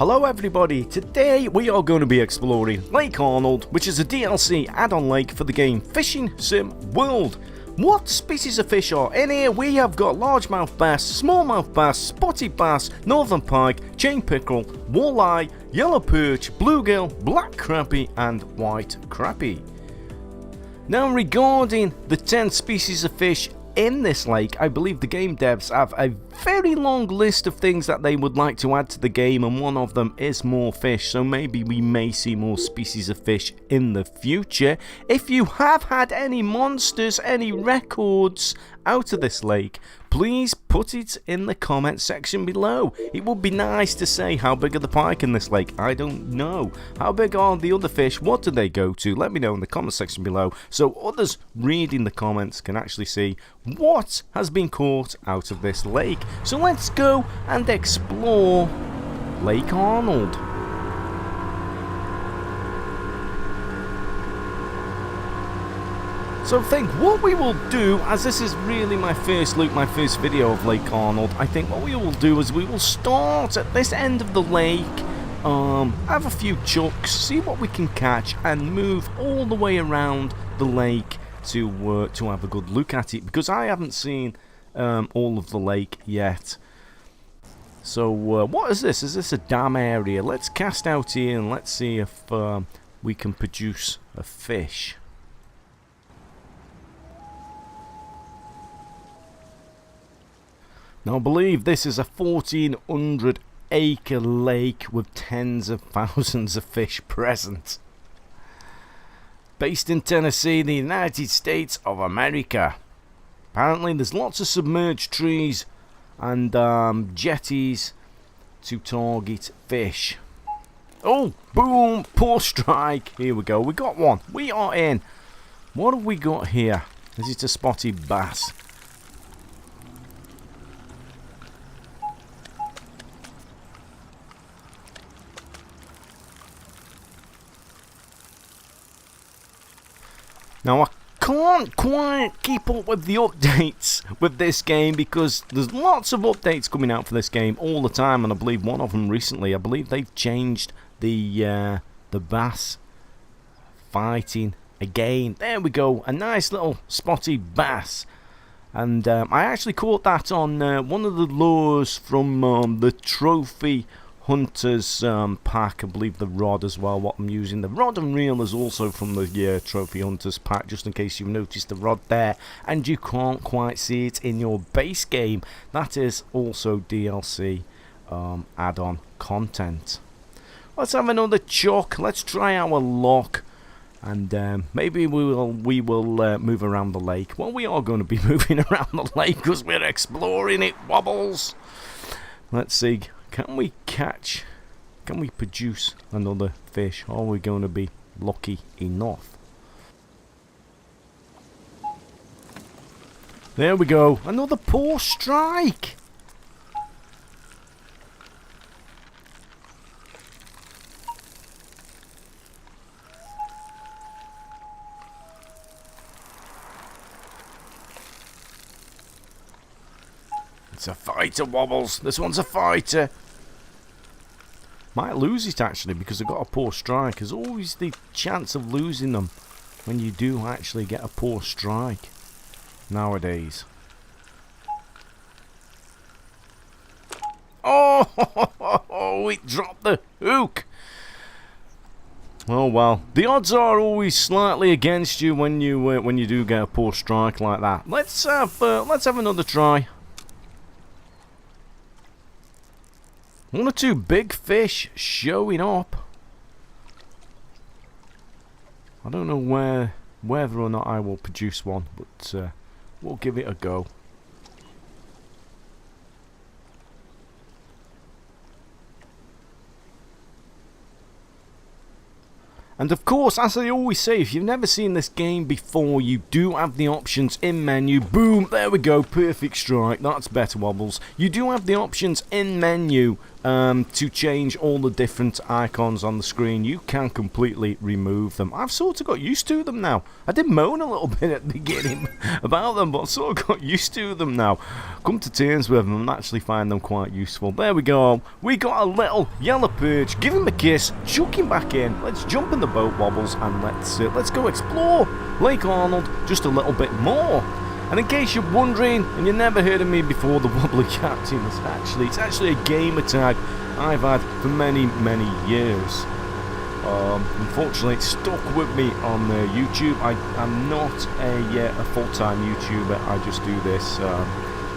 Hello everybody, today we are going to be exploring Lake Arnold, which is a DLC add-on lake for the game Fishing Sim World. What species of fish are in here? We have got largemouth bass, smallmouth bass, spotted bass, northern pike, chain pickerel, walleye, yellow perch, bluegill, black crappie and white crappie. Now regarding the 10 species of fish in this lake, I believe the game devs have a very long list of things that they would like to add to the game, and one of them is more fish, so maybe we may see more species of fish in the future. If you have had any monsters, any records out of this lake, please put it in the comment section below. It would be nice to say how big are the pike in this lake. I don't know. How big are the other fish? What do they go to? Let me know in the comment section below so others reading the comments can actually see what has been caught out of this lake. So let's go and explore Lake Arnold. So I think what we will do, as this is really my first look, my first video of Lake Arnold, I think what we will do is we will start at this end of the lake, have a few chucks, see what we can catch, and move all the way around the lake to have a good look at it, because I haven't seen all of the lake yet. So what is this? Is this a dam area? Let's cast out here and let's see if we can produce a fish. Now I believe this is a 1400 acre lake with tens of thousands of fish present. Based in Tennessee, the United States of America. Apparently there's lots of submerged trees and jetties to target fish. Oh, boom, poor strike. Here we go, we got one. We are in. What have we got here? Is it a spotted bass? Now I can't quite keep up with the updates with this game because there's lots of updates coming out for this game all the time, and I believe one of them recently, I believe they've changed the bass fighting again. There we go, a nice little spotted bass. And I actually caught that on one of the lures from the Trophy Hunters pack. I believe the rod as well, what I'm using. The rod and reel is also from the Trophy Hunters pack, just in case you've noticed the rod there and you can't quite see it in your base game. That is also DLC add-on content. Let's have another chuck. Let's try our luck, and maybe we will move around the lake. Well, we are going to be moving around the lake because we're exploring it, Wobbles. Let's see. Can we produce another fish? Are we going to be lucky enough? There we go. Another poor strike. It's a fighter, Wobbles. This one's a fighter. Might lose it actually because I got a poor strike. There's always the chance of losing them when you do actually get a poor strike nowadays. Oh, it dropped the hook. Oh well, the odds are always slightly against you when you do get a poor strike like that. Let's have another try. One or two big fish showing up. I don't know whether or not I will produce one, but we'll give it a go. And of course, as I always say, if you've never seen this game before, you do have the options in menu. Boom, there we go, perfect strike. That's better, Wobbles. You do have the options in menu to change all the different icons on the screen. You can completely remove them. I've sort of got used to them now. I did moan a little bit at the beginning about them, but I sort of got used to them now. Come to terms with them and actually find them quite useful. There we go. We got a little yellow perch. Give him a kiss. Chuck him back in. Let's jump in the boat, Wobbles, and let's go explore Lake Arnold just a little bit more. And in case you're wondering, and you never heard of me before, the Wobbly Captain, it's actually a gamer tag I've had for many, many years. Unfortunately, it's stuck with me on YouTube. I'm not a full-time YouTuber. I just do this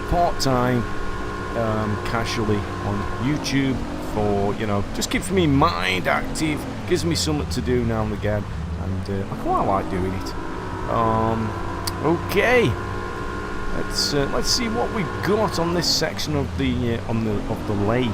part-time, casually on YouTube for, just keeps me mind active, gives me something to do now and again, and I quite like doing it. Okay. Let's see what we've got on this section of the lake.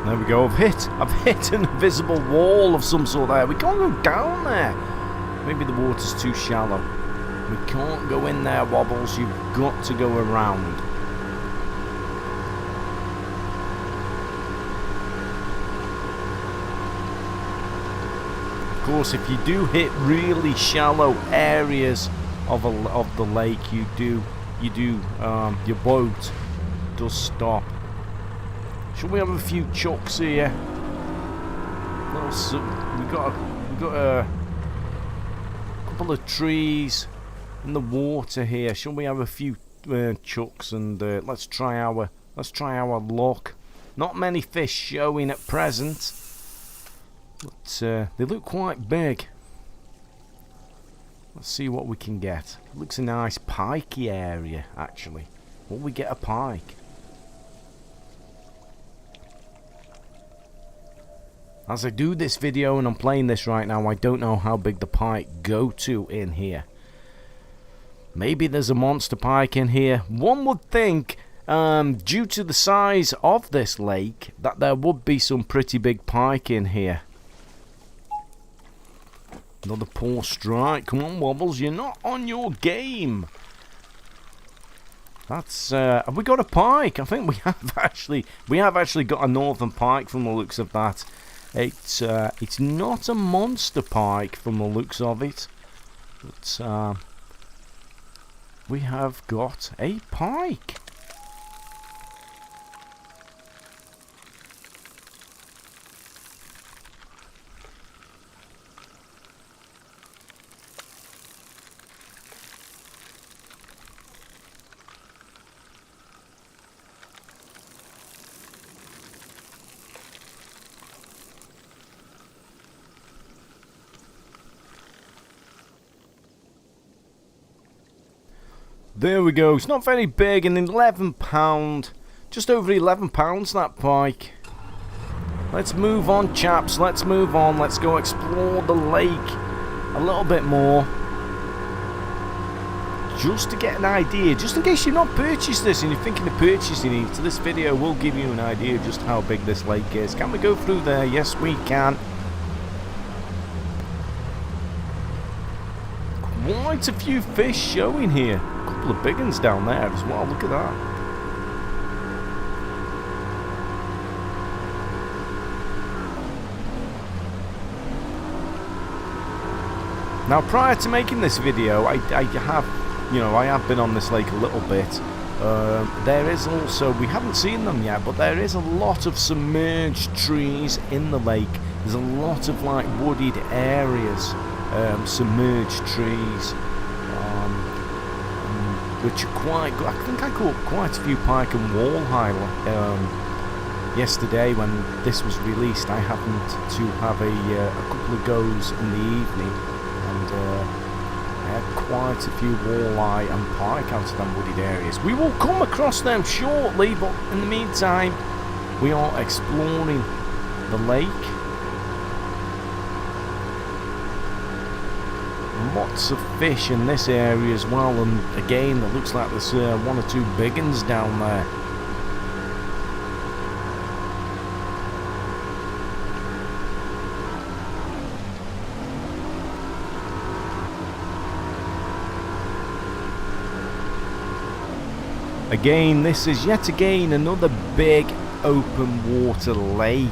There we go. I've hit an invisible wall of some sort there. We can't go down there. Maybe the water's too shallow. We can't go in there, Wobbles. You've got to go around. Of course, if you do hit really shallow areas of the lake, your boat does stop. Should we have a few chucks here? We got a couple of trees in the water here. Shall we have a few chucks and let's try our luck? Not many fish showing at present. But they look quite big. Let's see what we can get. Looks a nice pikey area, actually. Will we get a pike? As I do this video and I'm playing this right now, I don't know how big the pike go to in here. Maybe there's a monster pike in here. One would think, due to the size of this lake, that there would be some pretty big pike in here. Another poor strike. Come on, Wobbles, you're not on your game. That's have we got a pike? I think we have actually got a northern pike from the looks of that. It's not a monster pike from the looks of it, but we have got a pike. There we go. It's not very big, and £11, just over £11 that pike. Let's move on, chaps. Let's move on. Let's go explore the lake a little bit more, just to get an idea. Just in case you've not purchased this and you're thinking of purchasing it, so this video will give you an idea of just how big this lake is. Can we go through there? Yes, we can. Quite a few fish showing here. A couple of big ones down there as well. Look at that. Now, prior to making this video, I have been on this lake a little bit. There is also, we haven't seen them yet, but there is a lot of submerged trees in the lake. There's a lot of like wooded areas, submerged trees, which are quite good. I think I caught quite a few pike and walleye yesterday when this was released. I happened to have a couple of goes in the evening, and I had quite a few walleye and pike out of them wooded areas. We will come across them shortly, but in the meantime, we are exploring the lake. Lots of fish in this area as well, and again, it looks like there's one or two big ones down there. Again, this is yet again another big open water lake,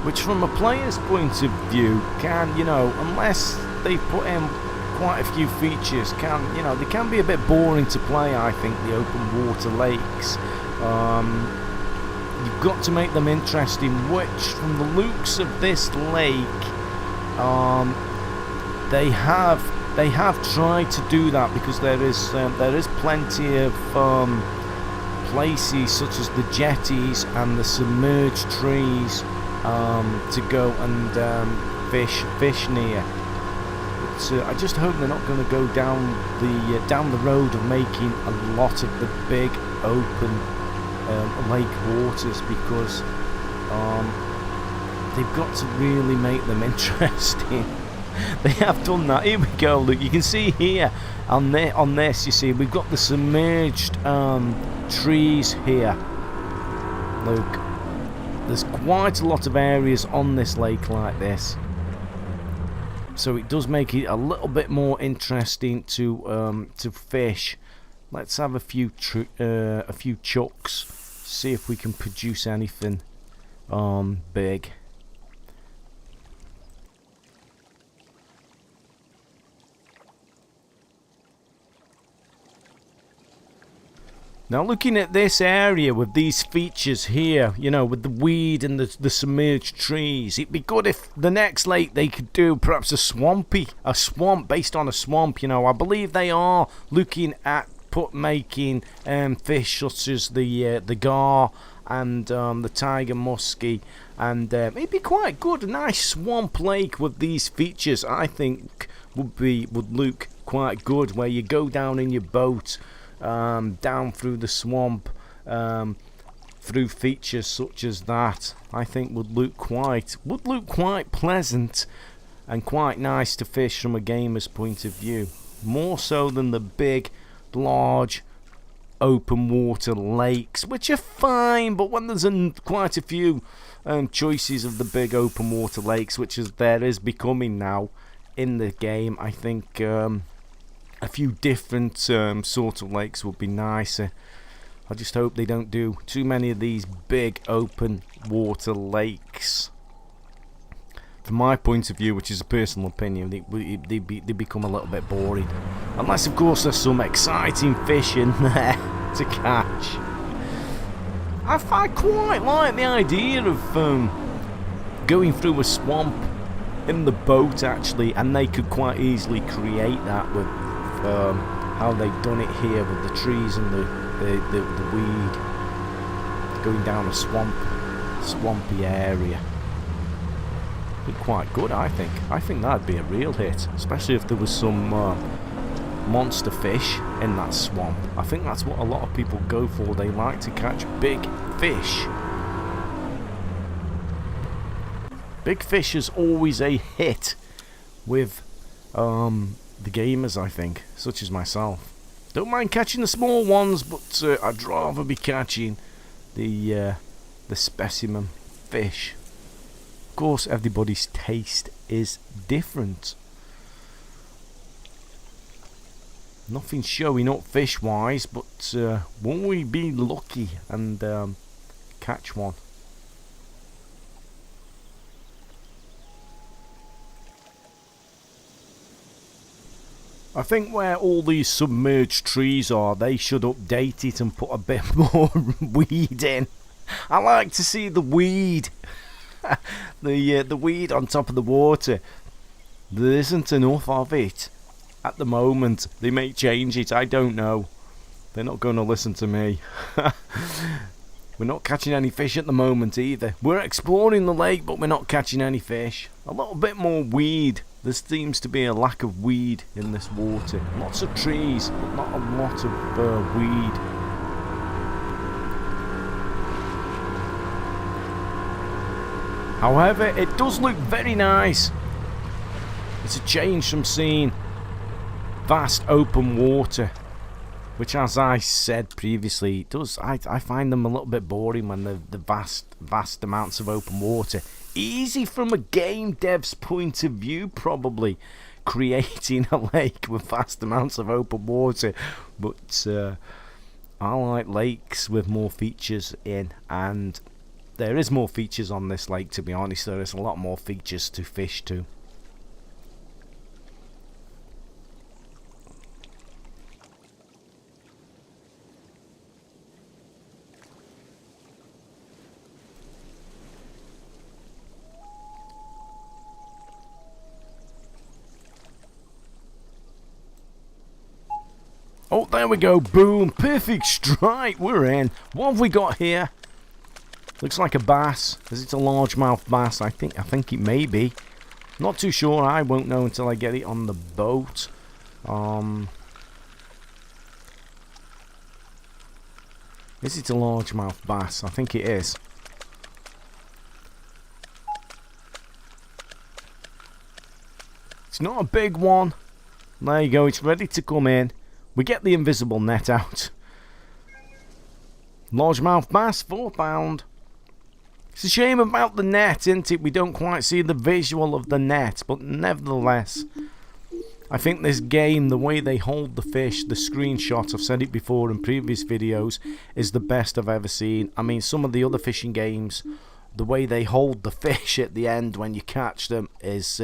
which from a player's point of view can, unless they put in quite a few features, they can be a bit boring to play, I think, the open water lakes. You've got to make them interesting, which from the looks of this lake, they have tried to do that, because there is plenty of places such as the jetties and the submerged trees to go and fish near. But I just hope they're not going to go down the road of making a lot of the big open lake waters, because they've got to really make them interesting. They have done that. Here we go. Look, you can see here on this. You see, we've got the submerged trees here. Look, there's quite a lot of areas on this lake like this, so it does make it a little bit more interesting to fish. Let's have a few chucks. See if we can produce anything big. Now, looking at this area with these features here, with the weed and the submerged trees, it'd be good if the next lake they could do perhaps a swamp based on a swamp. I believe they are looking at making fish such as the gar and the tiger muskie, and it'd be quite good. A nice swamp lake with these features, I think, would look quite good, where you go down in your boat down through the swamp, through features such as that. I think would look quite pleasant and quite nice to fish from a gamer's point of view, more so than the big, large open water lakes, which are fine, but when there's quite a few choices of the big open water lakes, which there is becoming now in the game, I think a few different sort of lakes would be nicer. I just hope they don't do too many of these big open water lakes. From my point of view, which is a personal opinion, they become a little bit boring, unless of course there's some exciting fish in there to catch. I quite like the idea of going through a swamp in the boat, actually, and they could quite easily create that with how they've done it here with the trees and the weed, going down a swampy area. Be quite good, I think. I think that'd be a real hit, especially if there was some monster fish in that swamp. I think that's what a lot of people go for. They like to catch big fish. Big fish is always a hit with the gamers, I think, such as myself. Don't mind catching the small ones, but I'd rather be catching the specimen fish. Of course, everybody's taste is different. Nothing showing up fish-wise, but won't we be lucky and catch one? I think where all these submerged trees are, they should update it and put a bit more weed in. I like to see the weed. The weed on top of the water. There isn't enough of it at the moment. They may change it, I don't know. They're not going to listen to me. We're not catching any fish at the moment either. We're exploring the lake, but we're not catching any fish. A little bit more weed. There seems to be a lack of weed in this water. Lots of trees, but not a lot of weed. However, it does look very nice. It's a change from seeing vast open water, which, as I said previously, it does. I find them a little bit boring when the vast amounts of open water. Easy from a game dev's point of view, probably, creating a lake with vast amounts of open water, but I like lakes with more features in, and there is more features on this lake, to be honest. There is a lot more features to fish to. Oh, there we go. Boom. Perfect strike. We're in. What have we got here? Looks like a bass. Is it a largemouth bass? I think it may be. Not too sure. I won't know until I get it on the boat. Is it a largemouth bass? I think it is. It's not a big one. There you go. It's ready to come in. We get the invisible net out. Largemouth bass, 4 pound. It's a shame about the net, isn't it? We don't quite see the visual of the net, but nevertheless, I think this game, the way they hold the fish, the screenshot, I've said it before in previous videos, is the best I've ever seen. I mean, some of the other fishing games, the way they hold the fish at the end when you catch them is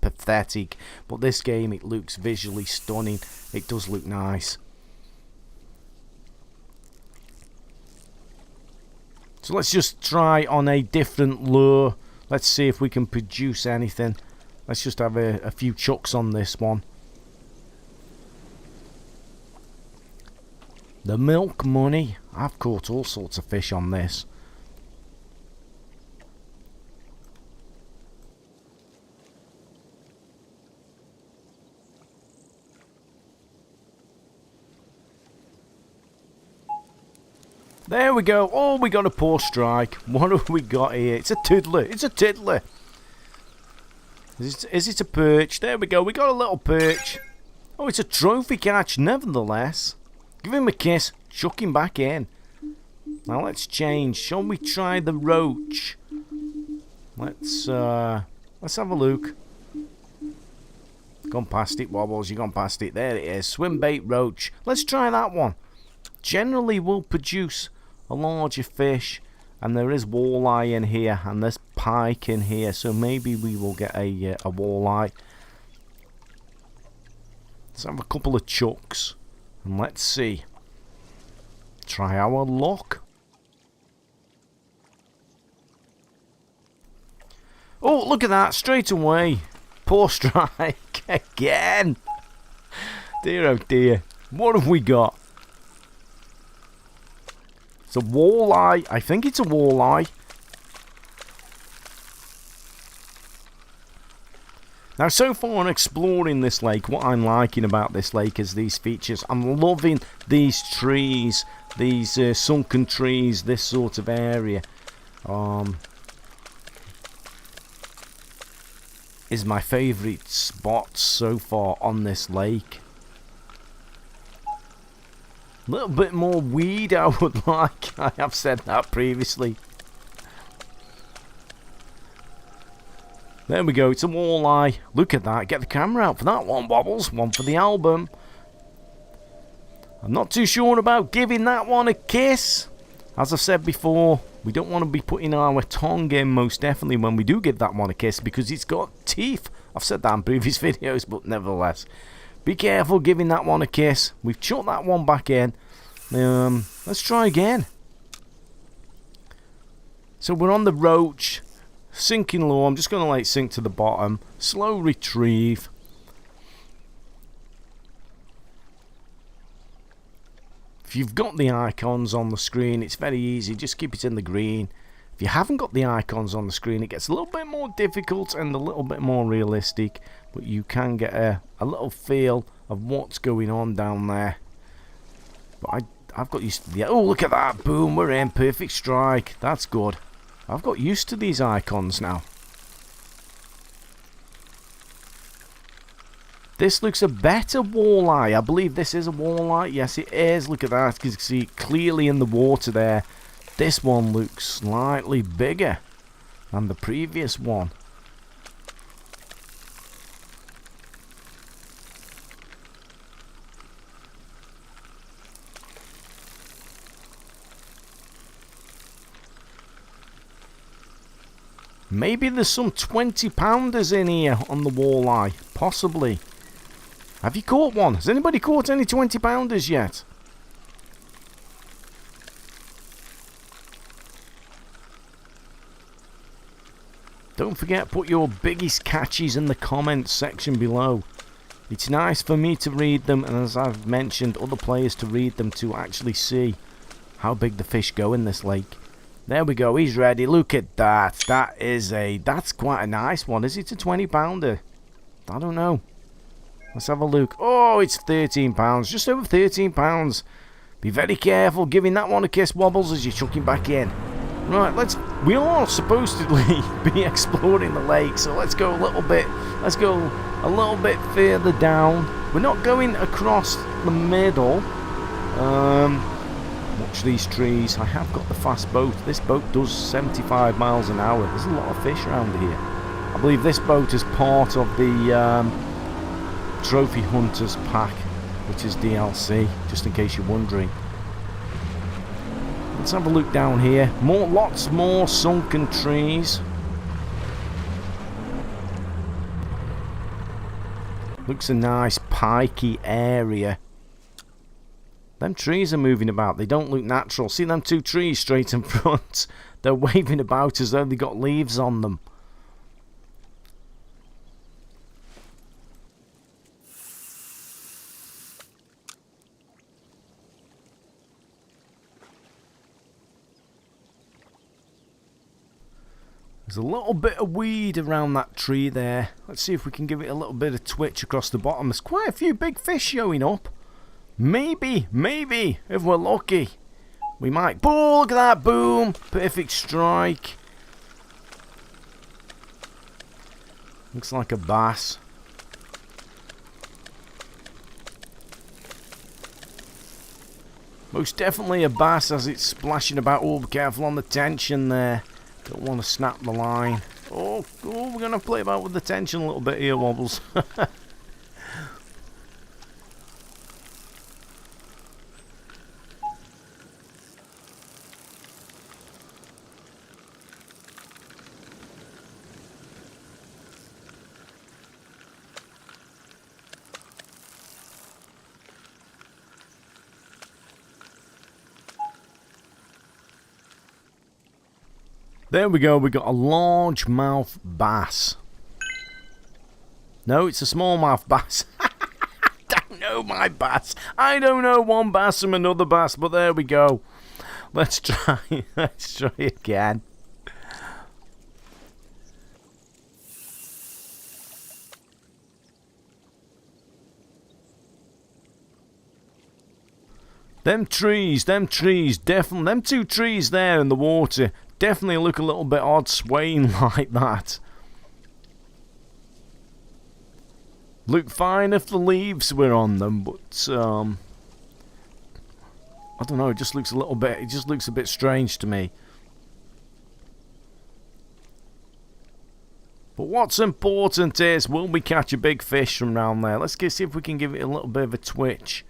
pathetic. But this game, it looks visually stunning. It does look nice. So let's just try on a different lure. Let's see if we can produce anything. Let's just have a few chucks on this one. The milk money. I've caught all sorts of fish on this. There we go. Oh, we got a poor strike. What have we got here? It's a tiddler. It's a tiddler. Is it a perch? There we go. We got a little perch. Oh, it's a trophy catch, nevertheless. Give him a kiss. Chuck him back in. Now let's change. Shall we try the roach? Let's have a look. Gone past it, Wobbles. You gone past it. There it is. Swim bait roach. Let's try that one. Generally will produce a larger fish, and there is walleye in here, and there's pike in here, so maybe we will get a walleye. Let's have a couple of chucks, and let's see. Try our luck. Oh, look at that, straight away. Poor strike again. Dear oh dear. What have we got? It's a walleye. I think it's a walleye. Now, so far on exploring this lake, what I'm liking about this lake is these features. I'm loving these trees, these sunken trees, this sort of area. Is my favourite spot so far on this lake. A little bit more weed I would like. I have said that previously. There we go. It's a walleye. Look at that. Get the camera out for that one, Wobbles. One for the album. I'm not too sure about giving that one a kiss. As I've said before, we don't want to be putting our tongue in most definitely when we do give that one a kiss, because it's got teeth. I've said that in previous videos, but nevertheless. Be careful giving that one a kiss. We've chucked that one back in. Let's try again. So we're on the roach. Sinking low. I'm just going to let it sink to the bottom. Slow retrieve. If you've got the icons on the screen, it's very easy. Just keep it in the green. If you haven't got the icons on the screen, it gets a little bit more difficult and a little bit more realistic, but you can get a little feel of what's going on down there. But I've got used to the... Oh, look at that. Boom, we're in. Perfect strike. That's good. I've got used to these icons now. This looks a better walleye. I believe this is a walleye. Yes, it is. Look at that. You can see it clearly in the water there. This one looks slightly bigger than the previous one. Maybe there's some 20-pounders in here on the walleye. Possibly. Have you caught one? Has anybody caught any 20-pounders yet? Don't forget, put your biggest catches in the comments section below. It's nice for me to read them, and as I've mentioned, other players to read them to actually see how big the fish go in this lake. There we go, he's ready. Look at that. That's quite a nice one. Is it a 20-pounder? I don't know. Let's have a look. Oh, it's 13 pounds. Just over 13 pounds. Be very careful giving that one a kiss, Wobbles, as you chuck him back in. Right, we are supposedly be exploring the lake, so let's go a little bit further down. We're not going across the middle. Watch these trees. I have got the fast boat. This boat does 75 miles an hour. There's a lot of fish around here. I believe this boat is part of the Trophy Hunters pack, which is DLC, just in case you're wondering. Let's have a look down here. Lots more sunken trees. Looks a nice pikey area. Them trees are moving about. They don't look natural. See them two trees straight in front? They're waving about as though they got leaves on them. There's a little bit of weed around that tree there. Let's see if we can give it a little bit of twitch across the bottom. There's quite a few big fish showing up. Maybe, if we're lucky, we might. Oh, look at that, boom. Perfect strike. Looks like a bass. Most definitely a bass as it's splashing about. Oh, be careful on the tension there. Don't want to snap the line. Oh, we're going to play about with the tension a little bit here, Wobbles. There we go, we got a largemouth bass. No, it's a smallmouth bass. I don't know my bass. I don't know one bass from another bass, but there we go. Let's try. Let's try again. Them trees, definitely, them two trees there in the water, definitely look a little bit odd swaying like that. Look fine if the leaves were on them, but I don't know, it just looks a bit strange to me. But what's important is, will we catch a big fish from around there? Let's see if we can give it a little bit of a twitch.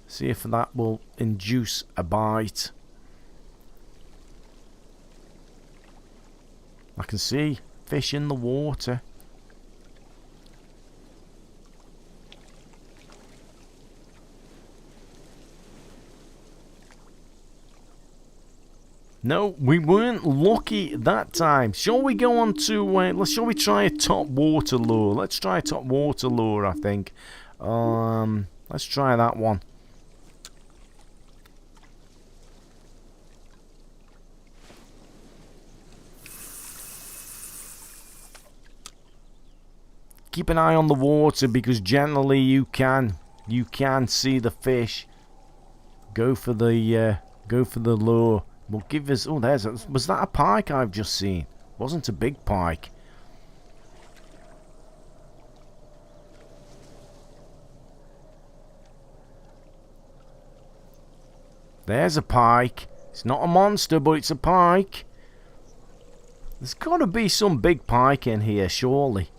See if that will induce a bite. I can see fish in the water. No, we weren't lucky that time. Shall we go on to, shall we try a top water lure? Let's try a top water lure, I think. Let's try that one. Keep an eye on the water because generally you can see the fish. Go for the lure. Will give us. Oh, was that a pike I've just seen? Wasn't a big pike. There's a pike. It's not a monster, but it's a pike. There's got to be some big pike in here, surely.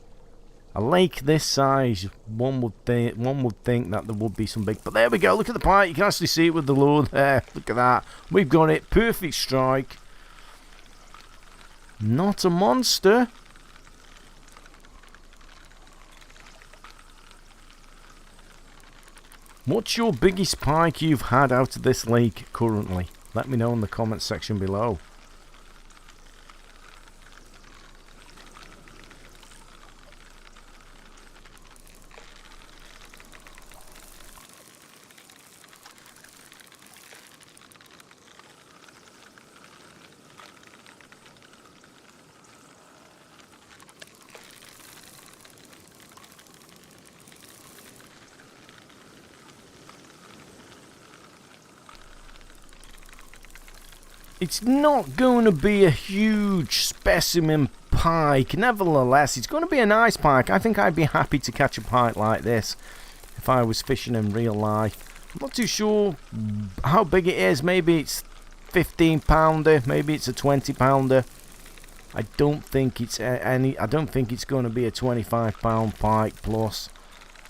A lake this size, one would think that there would be some big. But there we go. Look at the pike. You can actually see it with the lure there. Look at that. We've got it. Perfect strike. Not a monster. What's your biggest pike you've had out of this lake currently? Let me know in the comments section below. It's not going to be a huge specimen pike. Nevertheless, it's going to be a nice pike. I think I'd be happy to catch a pike like this if I was fishing in real life. I'm not too sure how big it is. Maybe it's 15-pounder. Maybe it's a 20-pounder. I don't think it's I don't think it's going to be a 25-pound pike plus.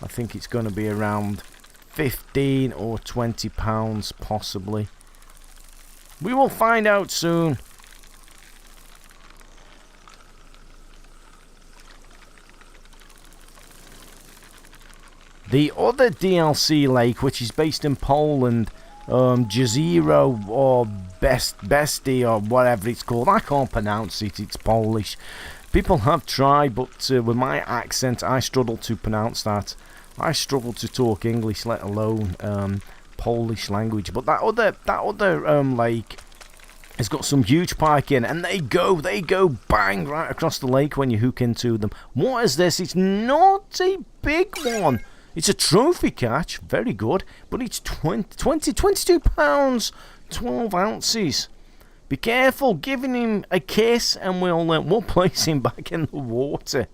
I think it's going to be around 15 or 20 pounds possibly. We will find out soon. The other DLC lake, which is based in Poland, Jezero or Bestie or whatever it's called. I can't pronounce it, it's Polish. People have tried, but with my accent, I struggle to pronounce that. I struggle to talk English, let alone Polish language. But that other lake has got some huge pike in, and they go bang right across the lake when you hook into them. What is this? It's not a big one. It's a trophy catch, very good, but it's 22 pounds, 12 ounces. Be careful giving him a kiss, and we'll place him back in the water.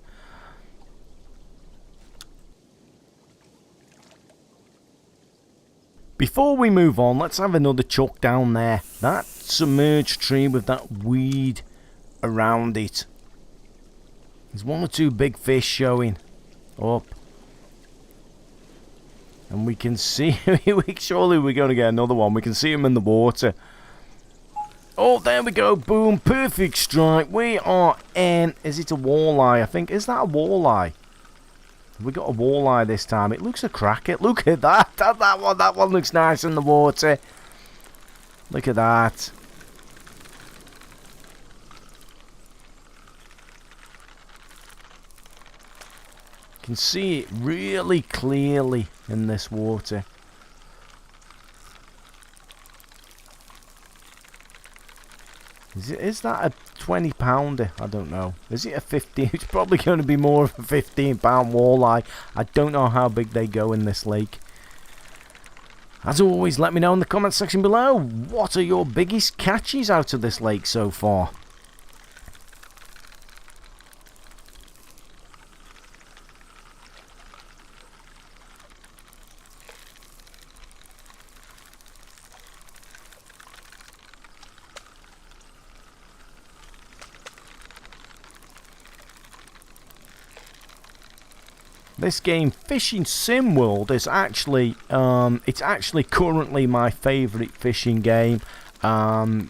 Before we move on, let's have another chuck down there. That submerged tree with that weed around it. There's one or two big fish showing up. And we can see, surely we're going to get another one. We can see him in the water. Oh, there we go. Boom. Perfect strike. We are in. Is it a walleye? I think. Is that a walleye? We got a walleye this time. It looks a cracker. Look at that. That one looks nice in the water. Look at that. You can see it really clearly in this water. Is that a 20-pounder? I don't know. Is it a 15? It's probably going to be more of a 15-pound walleye. I don't know how big they go in this lake. As always, let me know in the comment section below. What are your biggest catches out of this lake so far? This game, Fishing Sim World, is actually it's actually currently my favourite fishing game. I've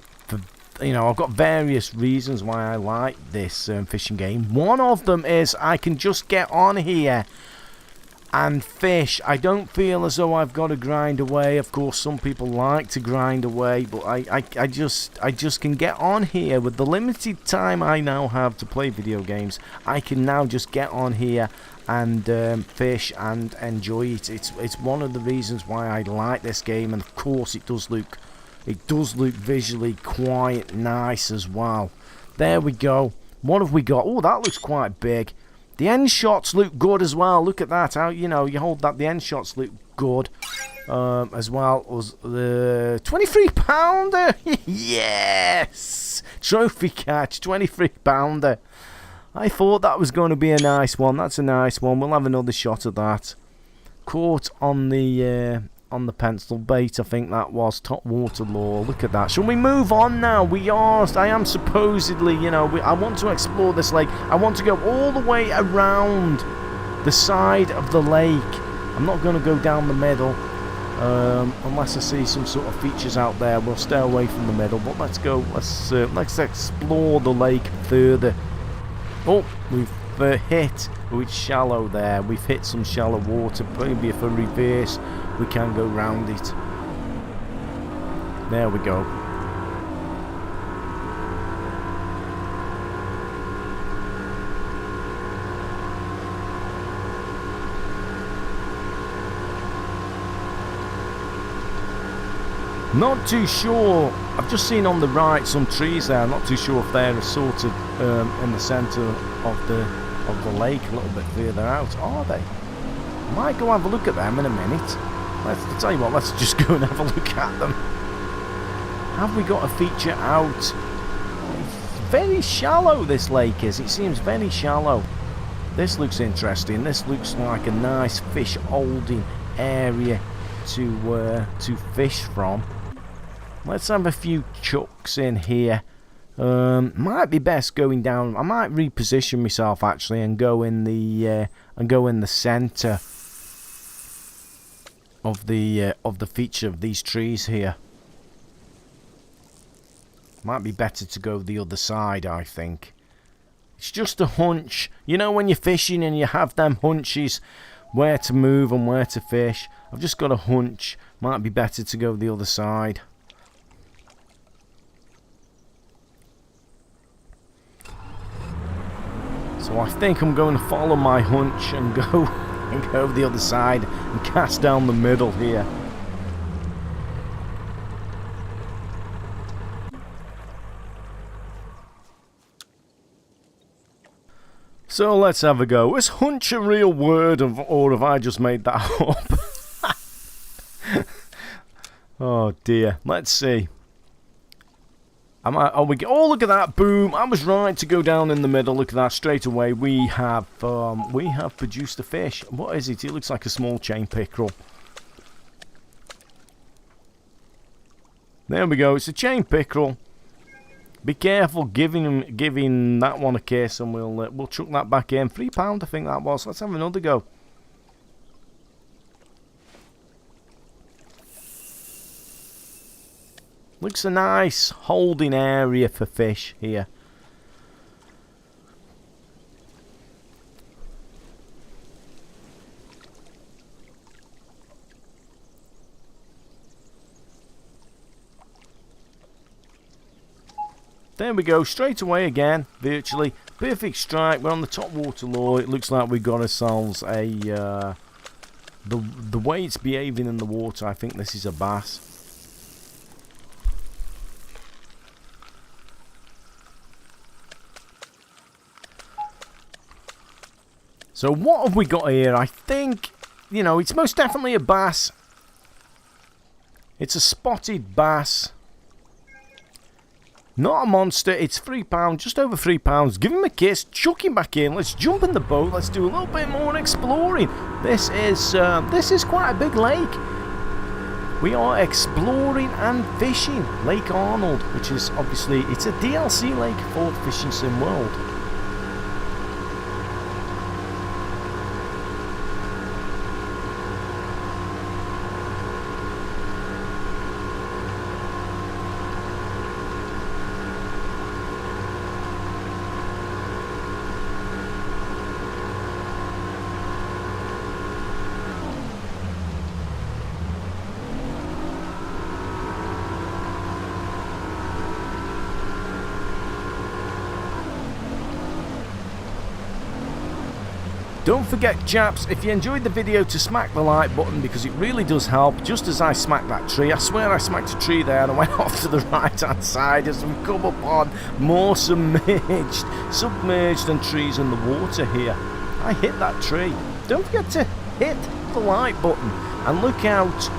got various reasons why I like this fishing game. One of them is I can just get on here and fish. I don't feel as though I've got to grind away. Of course, some people like to grind away, but I just can get on here with the limited time I now have to play video games. I can now just get on here and fish and enjoy it. It's one of the reasons why I like this game, and of course it does look visually quite nice as well. There we go. What have we got? Oh, that looks quite big. The end shots look good as well. Look at that. How you hold that. The end shots look good as well as the 23-pounder. Yes, trophy catch, 23-pounder. I thought that was going to be a nice one. That's a nice one. We'll have another shot of that. Caught on the pencil bait, I think that was. Top water lure. Look at that. Shall we move on now? I am supposedly, I want to explore this lake. I want to go all the way around the side of the lake. I'm not going to go down the middle. Unless I see some sort of features out there, we'll stay away from the middle. But let's go. Let's explore the lake further. Oh, we've hit. Oh, it's shallow there. We've hit some shallow water. Maybe if I reverse, we can go round it. There we go. Not too sure. I've just seen on the right some trees there. I'm not too sure if they're sort of in the centre of the lake, a little bit further out. Are they? Might go have a look at them in a minute. Let's tell you what. Let's just go and have a look at them. Have we got a feature out? It's very shallow. This lake is. It seems very shallow. This looks interesting. This looks like a nice fish holding area to fish from. Let's have a few chucks in here. Might be best going down. I might reposition myself actually and go in the centre of the feature of these trees here. Might be better to go the other side, I think. It's just a hunch. You know when you're fishing and you have them hunches where to move and where to fish. I've just got a hunch. Might be better to go the other side. So I think I'm going to follow my hunch and go the other side and cast down the middle here. So let's have a go. Is hunch a real word or have I just made that up? Oh dear. Let's see. Oh, look at that! Boom! I was right to go down in the middle. Look at that! Straight away, we have produced a fish. What is it? It looks like a small chain pickerel. There we go. It's a chain pickerel. Be careful giving that one a kiss, and we'll chuck that back in. £3, I think that was. Let's have another go. Looks a nice holding area for fish here. There we go, straight away again, virtually. Perfect strike, we're on the top water law. It looks like we've got ourselves a... the way it's behaving in the water, I think this is a bass. So what have we got here? I think, you know, it's most definitely a bass. It's a spotted bass. Not a monster. It's £3, just over £3. Give him a kiss, chuck him back in. Let's jump in the boat. Let's do a little bit more exploring. This is quite a big lake. We are exploring and fishing Lake Arnold, which is obviously, it's a DLC lake for Fishing Sim World. Don't forget, chaps, if you enjoyed the video, to smack the like button, because it really does help. Just as I smacked that tree, I swear I smacked a tree there and I went off to the right hand side as we come upon more submerged and trees in the water here. I hit that tree. Don't forget to hit the like button and look out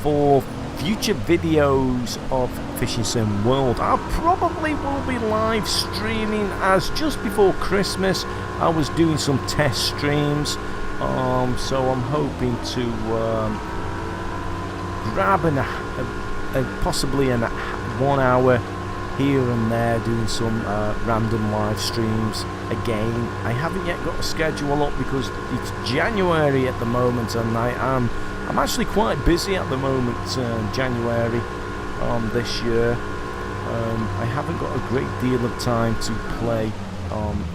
for future videos of Fishing Sim World. I probably will be live streaming, as just before Christmas I was doing some test streams, so I'm hoping to grab possibly 1 hour here and there doing some random live streams again. I haven't yet got a schedule up because it's January at the moment and I I'm actually quite busy at the moment, January this year. I haven't got a great deal of time to play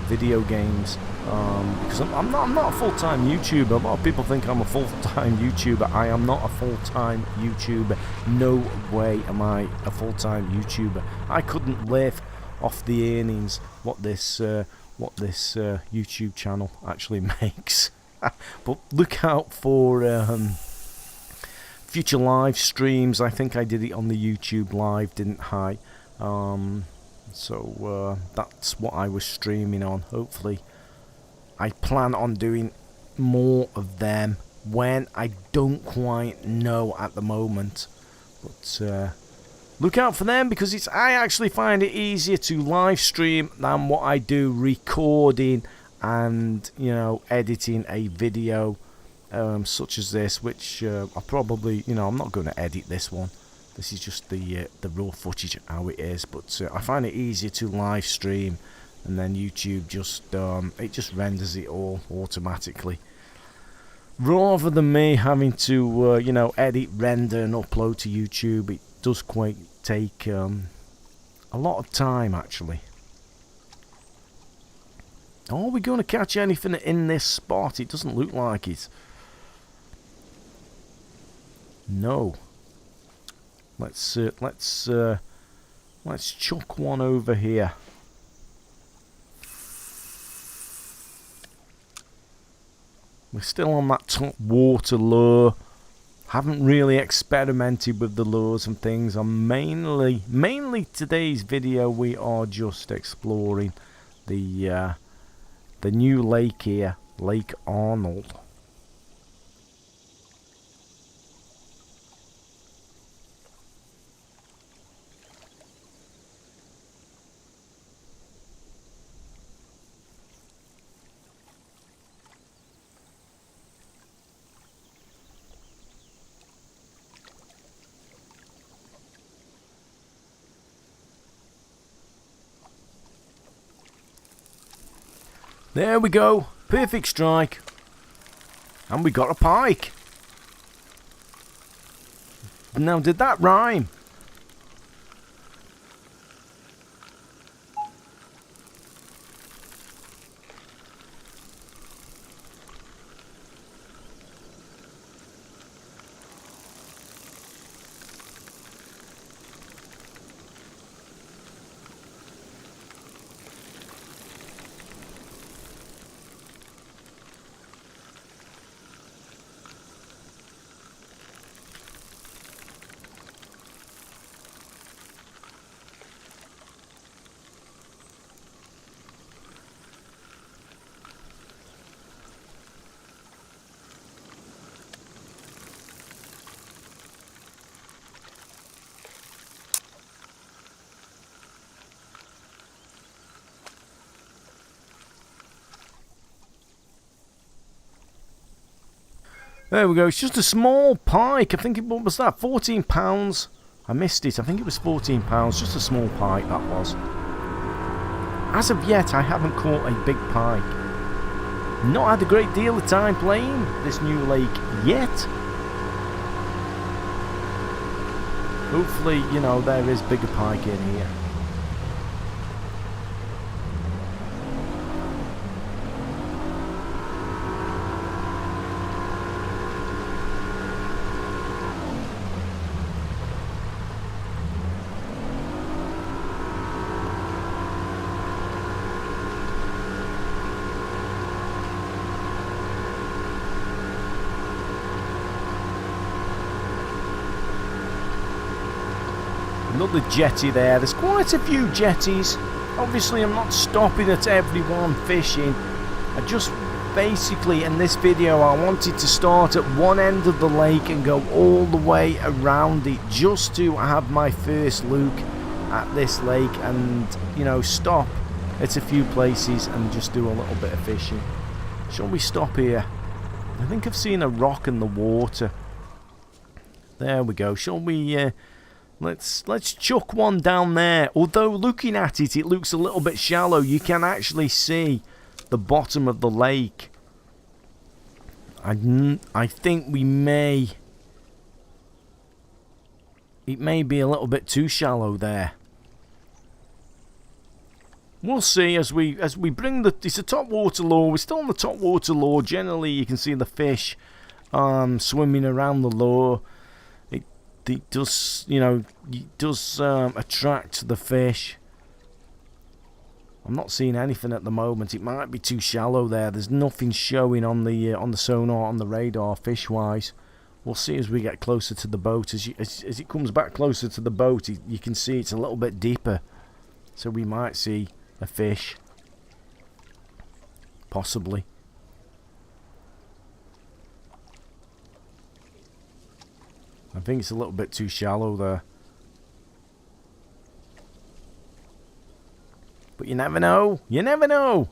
video games because I'm not a full-time YouTuber. A lot of people think I'm a full-time YouTuber. I am not a full-time YouTuber. No way am I a full-time YouTuber. I couldn't live off the earnings what this YouTube channel actually makes. But look out for future live streams. I think I did it on the YouTube live, didn't I? So that's what I was streaming on. Hopefully I plan on doing more of them when I don't quite know at the moment, but look out for them, because I actually find it easier to live stream than what I do recording and, you know, editing a video such as this, which I probably, you know, I'm not going to edit this one. This is just the raw footage how it is, but I find it easier to live stream, and then YouTube just it just renders it all automatically, rather than me having to you know, edit, render, and upload to YouTube. It does quite take a lot of time actually. Are we going to catch anything in this spot? It doesn't look like it. No. Let's chuck one over here. We're still on that top water lure. Haven't really experimented with the lures and things. I'm mainly today's video we are just exploring the new lake here, Lake Arnold. There we go, perfect strike, and we got a pike. Now, did that rhyme? There we go, it's just a small pike. I think what was that, £14? I missed it, I think it was £14, just a small pike that was. As of yet, I haven't caught a big pike. Not had a great deal of time playing this new lake yet. Hopefully, you know, there is bigger pike in here. Another jetty there. There's quite a few jetties. Obviously I'm not stopping at every one fishing. I just basically in this video I wanted to start at one end of the lake and go all the way around it, just to have my first look at this lake and, you know, stop at a few places and just do a little bit of fishing. Shall we stop here? I think I've seen a rock in the water. There we go. Shall we let's chuck one down there. Although looking at it, it looks a little bit shallow. You can actually see the bottom of the lake. I think we may it may be a little bit too shallow there. We'll see as we bring the... It's a top water lure. We're still on the top water lure. Generally, you can see the fish swimming around the lure. It does, you know, it does attract the fish. I'm not seeing anything at the moment. It might be too shallow there. There's nothing showing on the sonar, on the radar, fish-wise. We'll see as we get closer to the boat. As it comes back closer to the boat, you can see it's a little bit deeper. So we might see a fish. Possibly. I think it's a little bit too shallow there. But you never know. You never know.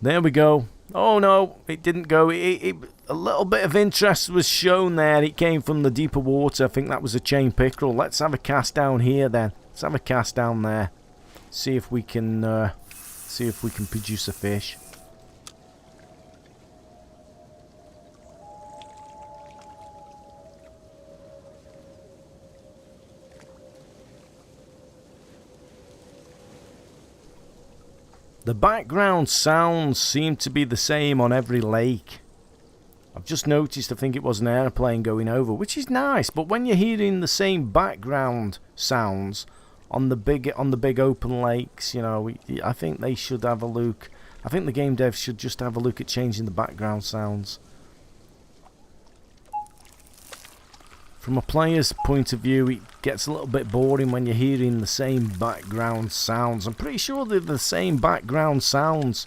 There we go. Oh no, it didn't go. A little bit of interest was shown there. It came from the deeper water. I think that was a chain pickerel. Let's have a cast down here then. Let's have a cast down there. See if we can produce a fish. The background sounds seem to be the same on every lake. I've just noticed, I think it was an airplane going over, which is nice, but when you're hearing the same background sounds on the big open lakes, you know, I think they should have a look. I think the game devs should just have a look at changing the background sounds. From a player's point of view, it gets a little bit boring when you're hearing the same background sounds. I'm pretty sure they're the same background sounds.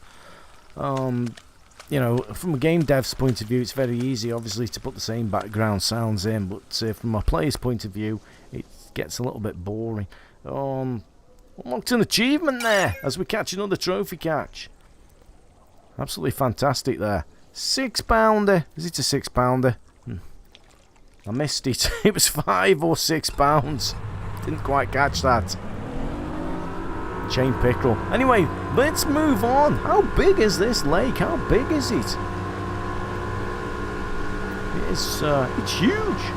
You know, from a game dev's point of view, it's very easy, obviously, to put the same background sounds in. But from a player's point of view, it gets a little bit boring. Unlocked an achievement there as we catch another trophy catch. Absolutely fantastic there. 6-pounder. Is it a 6-pounder? I missed it. It was 5 or 6 pounds. Didn't quite catch that. Chain pickerel. Anyway, let's move on. How big is this lake? How big is it? It's huge.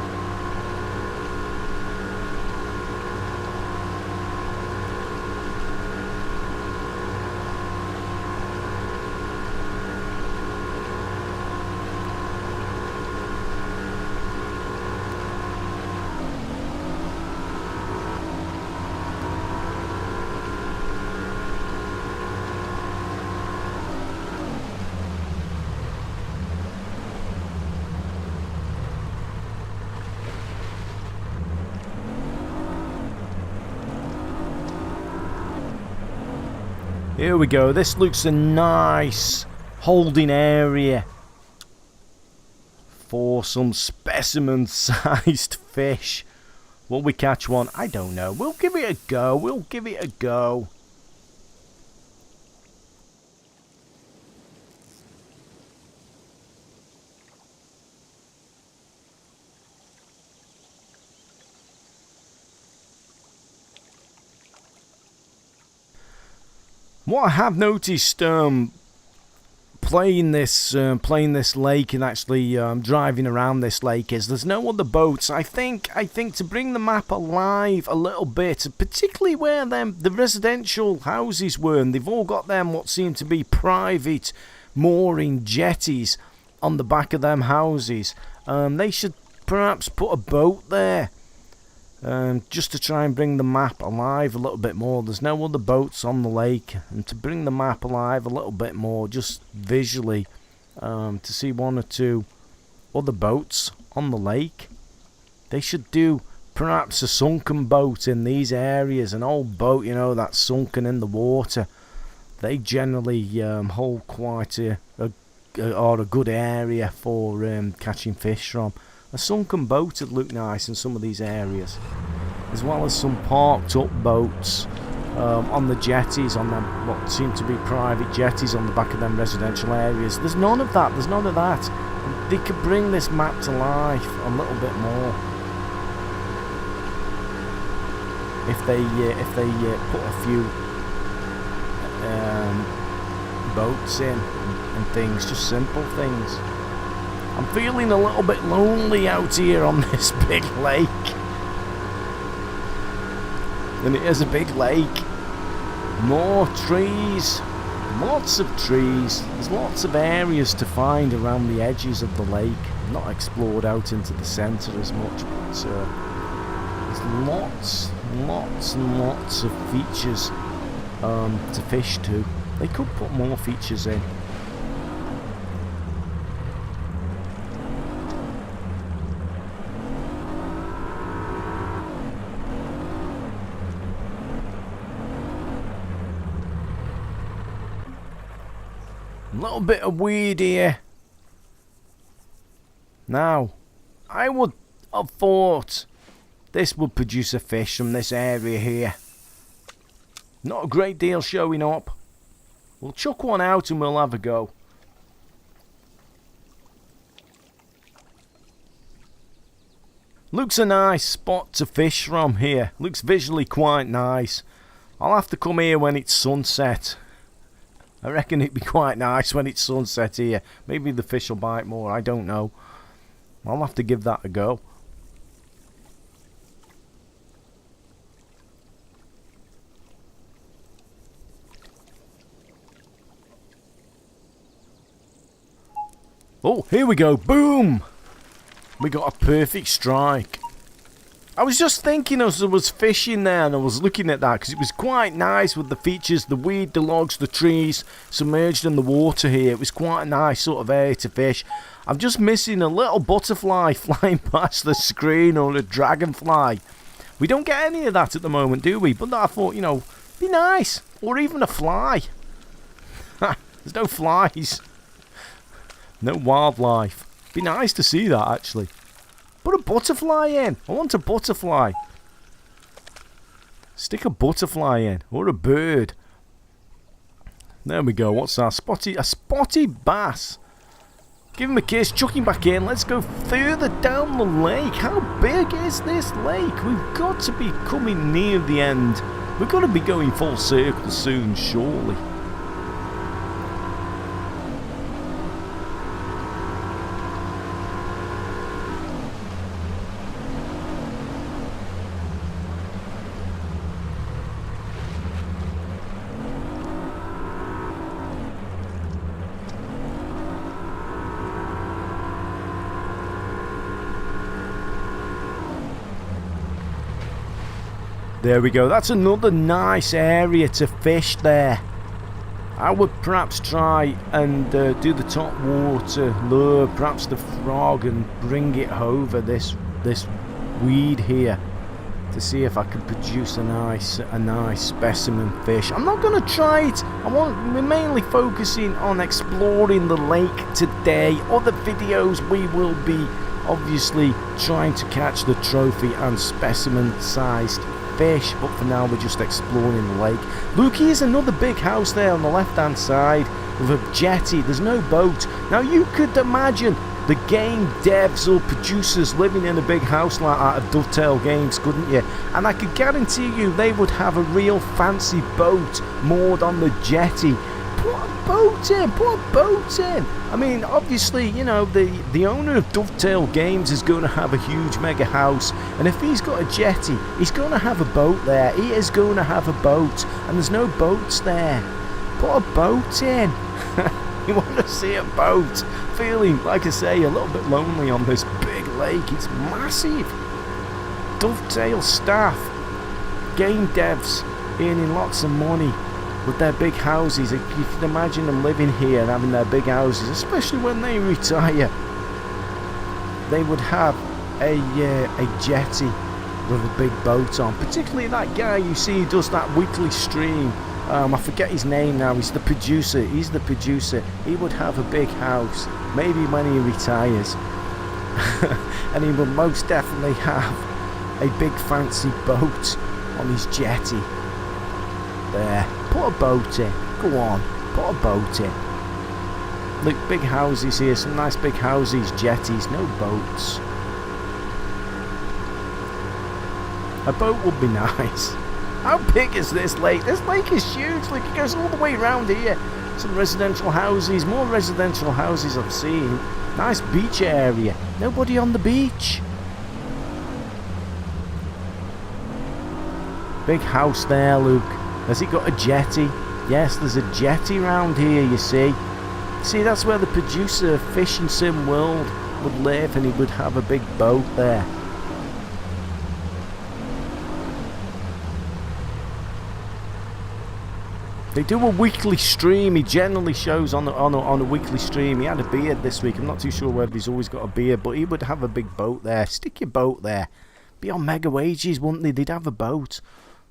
Here we go. This looks a nice holding area for some specimen-sized fish. Will we catch one? I don't know. We'll give it a go. We'll give it a go. What I have noticed playing this lake and actually driving around this lake is there's no other boats. I think to bring the map alive a little bit, particularly where the residential houses were, and they've all got them what seem to be private mooring jetties on the back of them houses. They should perhaps put a boat there. Just to try and bring the map alive a little bit more. There's no other boats on the lake, and to bring the map alive a little bit more, just visually, to see 1 or 2 other boats on the lake. They should do perhaps a sunken boat in these areas, an old boat, you know, that's sunken in the water. They generally hold quite a good area for catching fish from. A sunken boat would look nice in some of these areas, as well as some parked up boats on the jetties, on them what seem to be private jetties on the back of them residential areas. There's none of that. There's none of that. They could bring this map to life a little bit more if they put a few boats in and things, just simple things. I'm feeling a little bit lonely out here on this big lake. And it is a big lake. More trees. Lots of trees. There's lots of areas to find around the edges of the lake. Not explored out into the centre as much, but there's lots and lots of features to fish to. They could put more features in. A little bit of weed here. Now, I would have thought this would produce a fish from this area here. Not a great deal showing up. We'll chuck one out and we'll have a go. Looks a nice spot to fish from here. Looks visually quite nice. I'll have to come here when it's sunset. I reckon it'd be quite nice when it's sunset here. Maybe the fish will bite more, I don't know. I'll have to give that a go. Oh, here we go. Boom! We got a perfect strike. I was just thinking as I was fishing there and I was looking at that because it was quite nice with the features, the weed, the logs, the trees submerged in the water here. It was quite a nice sort of area to fish. I'm just missing a little butterfly flying past the screen, or a dragonfly. We don't get any of that at the moment, do we? But I thought, you know, be nice. Or even a fly. There's no flies. No wildlife. Be nice to see that, actually. Put a butterfly in. I want a butterfly. Stick a butterfly in. Or a bird. There we go. What's that? A spotty bass. Give him a kiss. Chuck him back in. Let's go further down the lake. How big is this lake? We've got to be coming near the end. We've got to be going full circle soon, surely. There we go. That's another nice area to fish there. I would perhaps try and do the top water lure, perhaps the frog, and bring it over this weed here to see if I could produce a nice specimen fish. I'm not going to try it. We're mainly focusing on exploring the lake today. Other videos we will be obviously trying to catch the trophy and specimen sized fish, but for now we're just exploring the lake. Look, here's another big house there on the left hand side with a jetty. There's no boat. Now you could imagine the game devs or producers living in a big house like that of Dovetail Games, couldn't you? And I could guarantee you they would have a real fancy boat moored on the jetty. Put a boat in, put a boat in. I mean, obviously, you know, the owner of Dovetail Games is going to have a huge mega house, and if he's got a jetty, he's going to have a boat there. He is going to have a boat, and there's no boats there. Put a boat in. You want to see a boat? Feeling, like I say, a little bit lonely on this big lake. It's massive. Dovetail staff, game devs, earning lots of money with their big houses. You can imagine them living here and having their big houses, especially when they retire. They would have a jetty with a big boat on. Particularly that guy you see who does that weekly stream. I forget his name now. He's the producer. He would have a big house, maybe when he retires. And he will most definitely have a big fancy boat on his jetty. There. Put a boat in. Go on. Put a boat in. Look, big houses here. Some nice big houses, jetties, no boats. A boat would be nice. How big is this lake? This lake is huge. Look, it goes all the way around here. Some residential houses. More residential houses I've seen. Nice beach area. Nobody on the beach. Big house there, look. Has it got a jetty? Yes, there's a jetty round here, you see. See, that's where the producer of Fishing Sim World would live, and he would have a big boat there. They do a weekly stream. He generally shows on a weekly stream. He had a beard this week. I'm not too sure whether he's always got a beard, but he would have a big boat there. Stick your boat there. Be on mega wages, wouldn't they? They'd have a boat.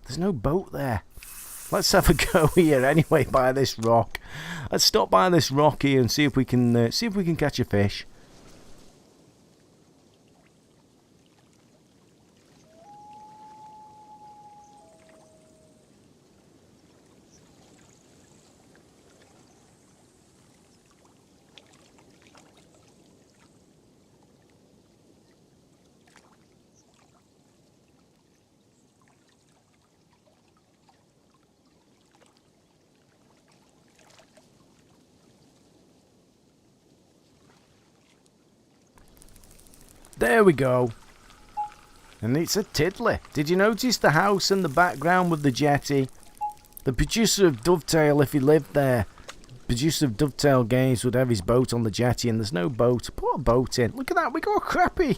There's no boat there. Let's have a go here anyway by this rock. Let's stop by this rock here and see if we can catch a fish. There we go. And it's a tiddler. Did you notice the house in the background with the jetty? The producer of Dovetail, if he lived there, producer of Dovetail Games would have his boat on the jetty, and there's no boat. Put a boat in. Look at that, we got a crappie.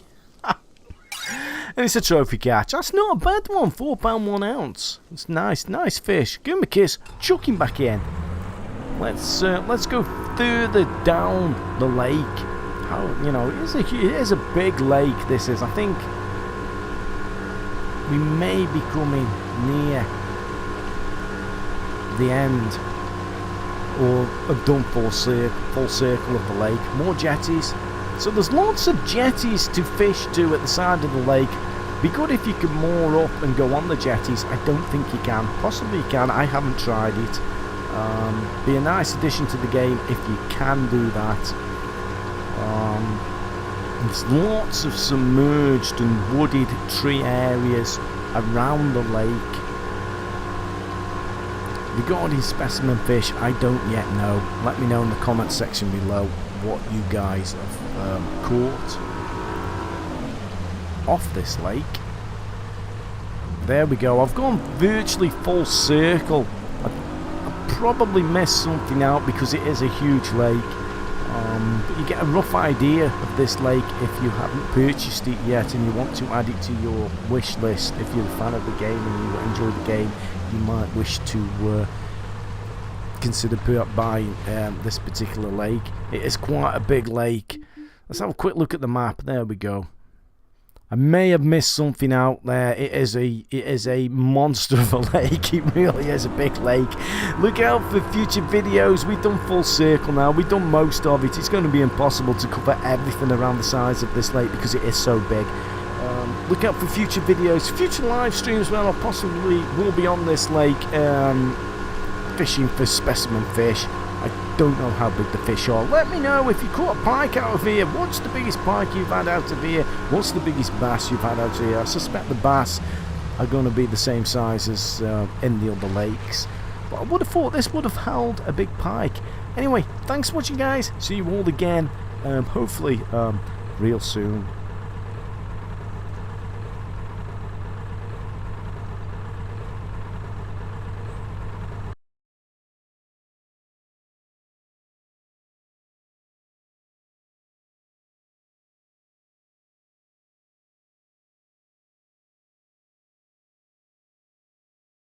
And it's a trophy catch. That's not a bad one. £4 1 ounce. It's nice, nice fish. Give him a kiss. Chuck him back in. Let's go further down the lake. How, you know, it is a big lake. This is. I think we may be coming near the end, or have done full circle of the lake. More jetties. So there's lots of jetties to fish to at the side of the lake. Be good if you could moor up and go on the jetties. I don't think you can. Possibly you can. I haven't tried it. Be a nice addition to the game if you can do that. There's lots of submerged and wooded tree areas around the lake. Regarding specimen fish, I don't yet know. Let me know in the comment section below what you guys have caught off this lake. There we go. I've gone virtually full circle. I probably missed something out because it is a huge lake. But you get a rough idea of this lake if you haven't purchased it yet and you want to add it to your wish list. If you're a fan of the game and you enjoy the game, you might wish to consider buying this particular lake. It is quite a big lake. Let's have a quick look at the map. There we go. I may have missed something out there. It is a monster of a lake. It really is a big lake. Look out for future videos. We've done full circle now. We've done most of it. It's going to be impossible to cover everything around the sides of this lake because it is so big. Look out for future videos, future live streams where I possibly will be on this lake fishing for specimen fish. I don't know how big the fish are. Let me know if you caught a pike out of here. What's the biggest pike you've had out of here? What's the biggest bass you've had out of here? I suspect the bass are going to be the same size as in the other lakes. But I would have thought this would have held a big pike. Anyway, thanks for watching, guys. See you all again, hopefully real soon.